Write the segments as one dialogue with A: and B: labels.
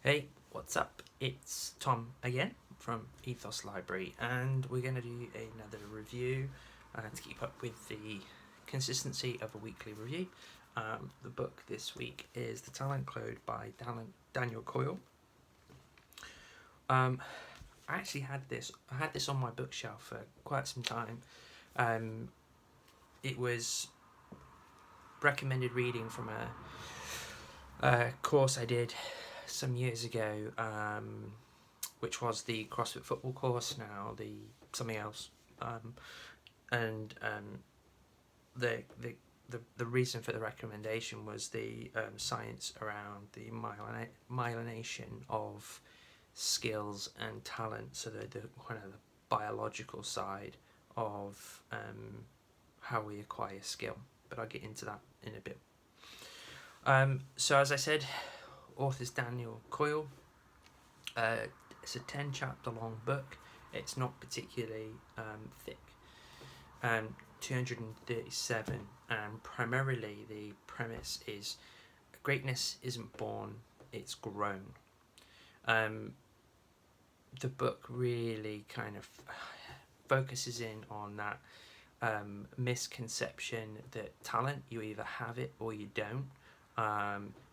A: Hey, what's up? It's Tom again from Ethos Library, and we're going to do another review to keep up with the consistency of a weekly review. The book this week is The Talent Code by Daniel Coyle. I actually had this on my bookshelf for quite some time. It was recommended reading from a course I did some years ago, which was the CrossFit football course, now the something else, and the reason for the recommendation was the science around the myelination of skills and talent, so the kind of the biological side of how we acquire skill. But I'll get into that in a bit. So as I said, author's Daniel Coyle. It's a 10 chapter long book. It's not particularly thick. 237, and primarily the premise is greatness isn't born, it's grown. The book really kind of focuses in on that misconception that talent, you either have it or you don't.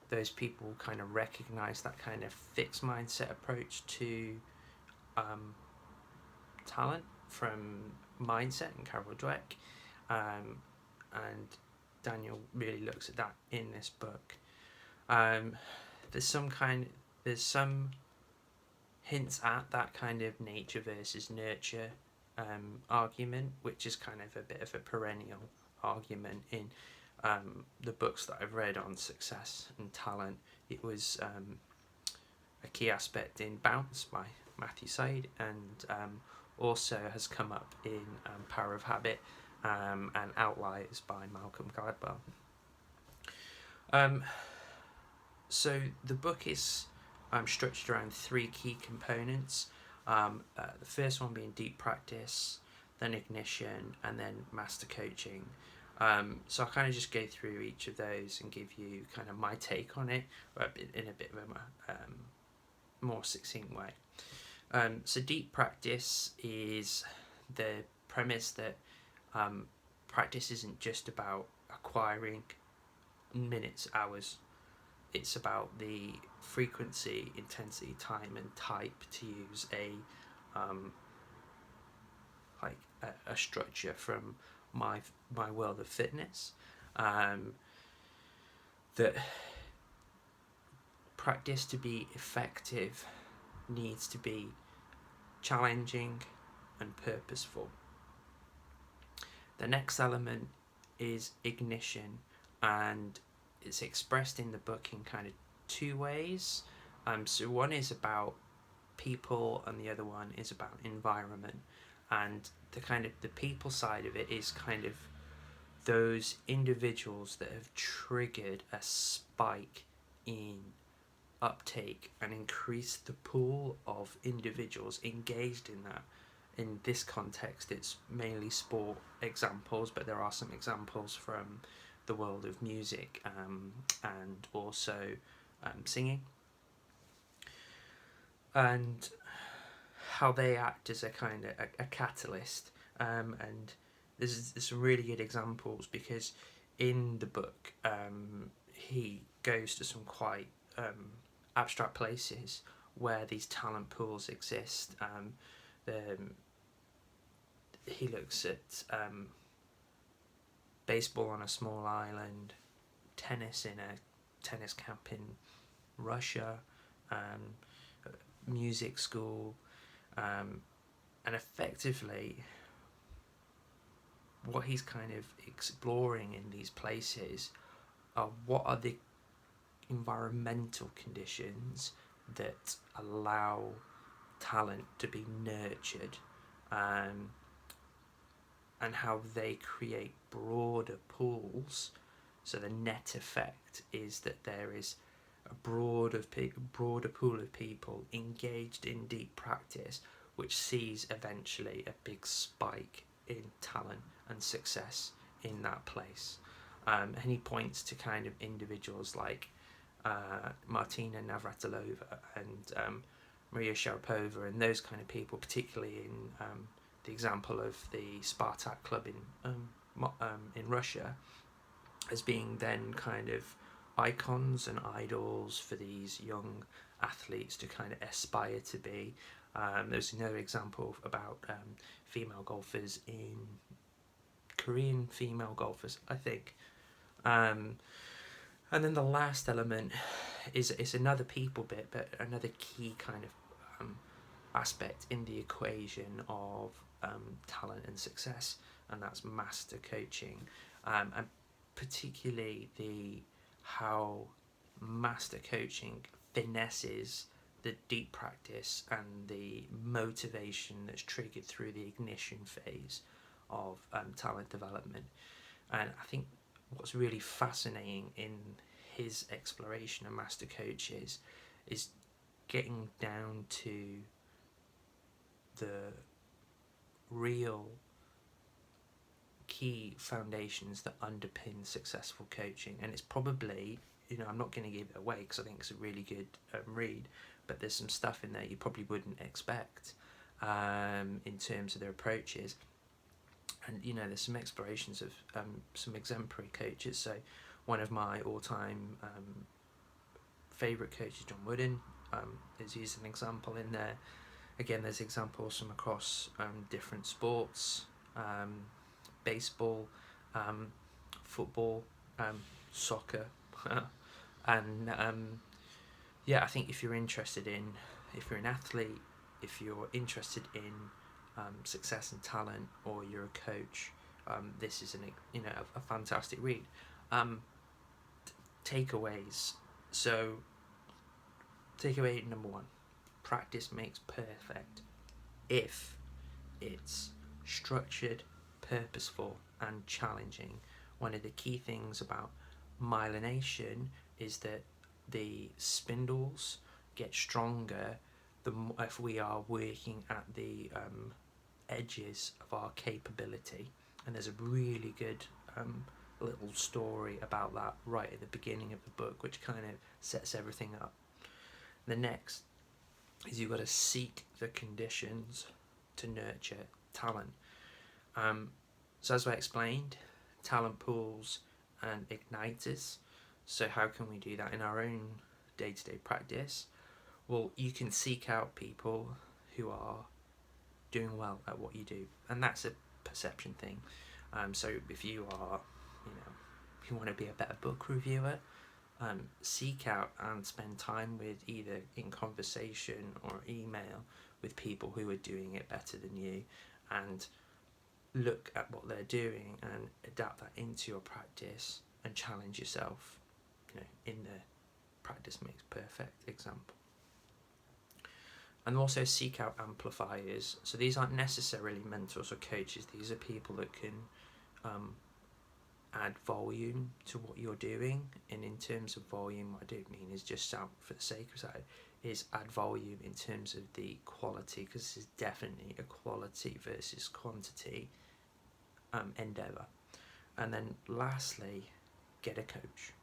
A: Those people kind of recognize that kind of fixed mindset approach to talent from Mindset and Carol Dweck, and Daniel really looks at that in this book. There's some hints at that kind of nature versus nurture argument, which is kind of a bit of a perennial argument in the books that I've read on success and talent. It was a key aspect in Bounce by Matthew Said, and also has come up in Power of Habit and Outliers by Malcolm Gladwell. So the book is structured around three key components. The first one being deep practice, then ignition, and then master coaching. So I'll kind of just go through each of those and give you kind of my take on it, but in a bit of a more succinct way. So deep practice is the premise that practice isn't just about acquiring minutes, hours. It's about the frequency, intensity, time, and type, to use a structure from my world of fitness. That practice, to be effective, needs to be challenging and purposeful. The next element is ignition, and it's expressed in the book in kind of two ways. So one is about people and the other one is about environment. And the people side of it is kind of those individuals that have triggered a spike in uptake and increased the pool of individuals engaged in that. In this context, it's mainly sport examples, but there are some examples from the world of music and also singing, and how they act as a kind of a catalyst. And there's some really good examples, because in the book he goes to some quite abstract places where these talent pools exist. He looks at baseball on a small island, tennis in a tennis camp in Russia, music school, and effectively what he's kind of exploring in these places are what are the environmental conditions that allow talent to be nurtured, and how they create broader pools. So the net effect is that there is a broader pool of people engaged in deep practice, which sees eventually a big spike in talent and success in that place. And he points to kind of individuals like Martina Navratilova and Maria Sharapova and those kind of people, particularly in the example of the Spartak club in Russia, as being then kind of icons and idols for these young athletes to kind of aspire to be. There's another example about female golfers in Korean female golfers, I think. And then the last element is another people bit, but another key kind of aspect in the equation of talent and success, and that's master coaching, and particularly how master coaching finesses the deep practice and the motivation that's triggered through the ignition phase of talent development. And I think what's really fascinating in his exploration of master coaches is getting down to the real key foundations that underpin successful coaching. And it's probably, I'm not going to give it away because I think it's a really good read, but there's some stuff in there you probably wouldn't expect in terms of their approaches. And there's some explorations of some exemplary coaches. So one of my all-time favourite coaches, John Wooden, is used an example in there. Again, there's examples from across different sports, baseball, football, soccer, and I think if you're an athlete, if you're interested in success and talent, or you're a coach, this is a fantastic read. Takeaways. So takeaway number 1: practice makes perfect if it's structured, purposeful, and challenging. One of the key things about myelination is that the spindles get stronger if we are working at the edges of our capability. And there's a really good little story about that right at the beginning of the book, which kind of sets everything up. The next is you've got to seek the conditions to nurture talent. So as I explained, talent pools and igniters. So how can we do that in our own day-to-day practice? Well, you can seek out people who are doing well at what you do, and that's a perception thing. So if you are, if you want to be a better book reviewer, seek out and spend time with, either in conversation or email, with people who are doing it better than you, and look at what they're doing and adapt that into your practice and challenge yourself, in the practice makes perfect example. And also seek out amplifiers. So these aren't necessarily mentors or coaches, these are people that can add volume to what you're doing. And in terms of volume, what I don't mean is just sound for the sake of it, is add volume in terms of the quality, because this is definitely a quality versus quantity endeavour. And then lastly, get a coach.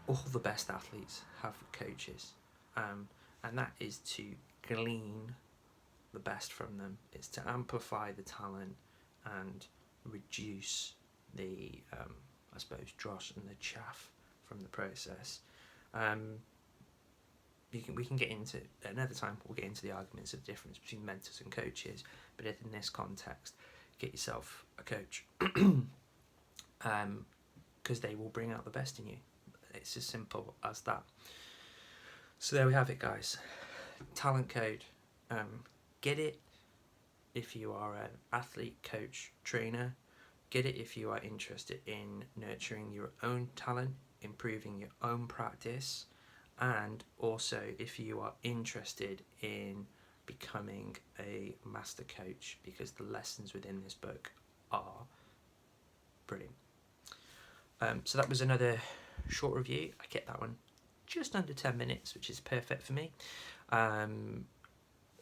A: All the best athletes have coaches, and that is to glean the best from them. It's to amplify the talent and reduce the dross and the chaff from the process. We can get into another time. We'll get into the arguments of the difference between mentors and coaches, but in this context, get yourself a coach, because they will bring out the best in you. It's as simple as that. So there we have it, guys. Talent code. Get it if you are an athlete, coach, trainer. Get it if you are interested in nurturing your own talent, improving your own practice, and also if you are interested in becoming a master coach, because the lessons within this book are brilliant. So that was another short review. I kept that one just under 10 minutes, which is perfect for me.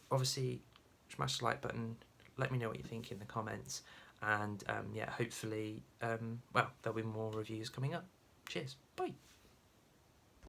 A: Obviously, smash the like button, let me know what you think in the comments, and hopefully there'll be more reviews coming up. Cheers. Bye.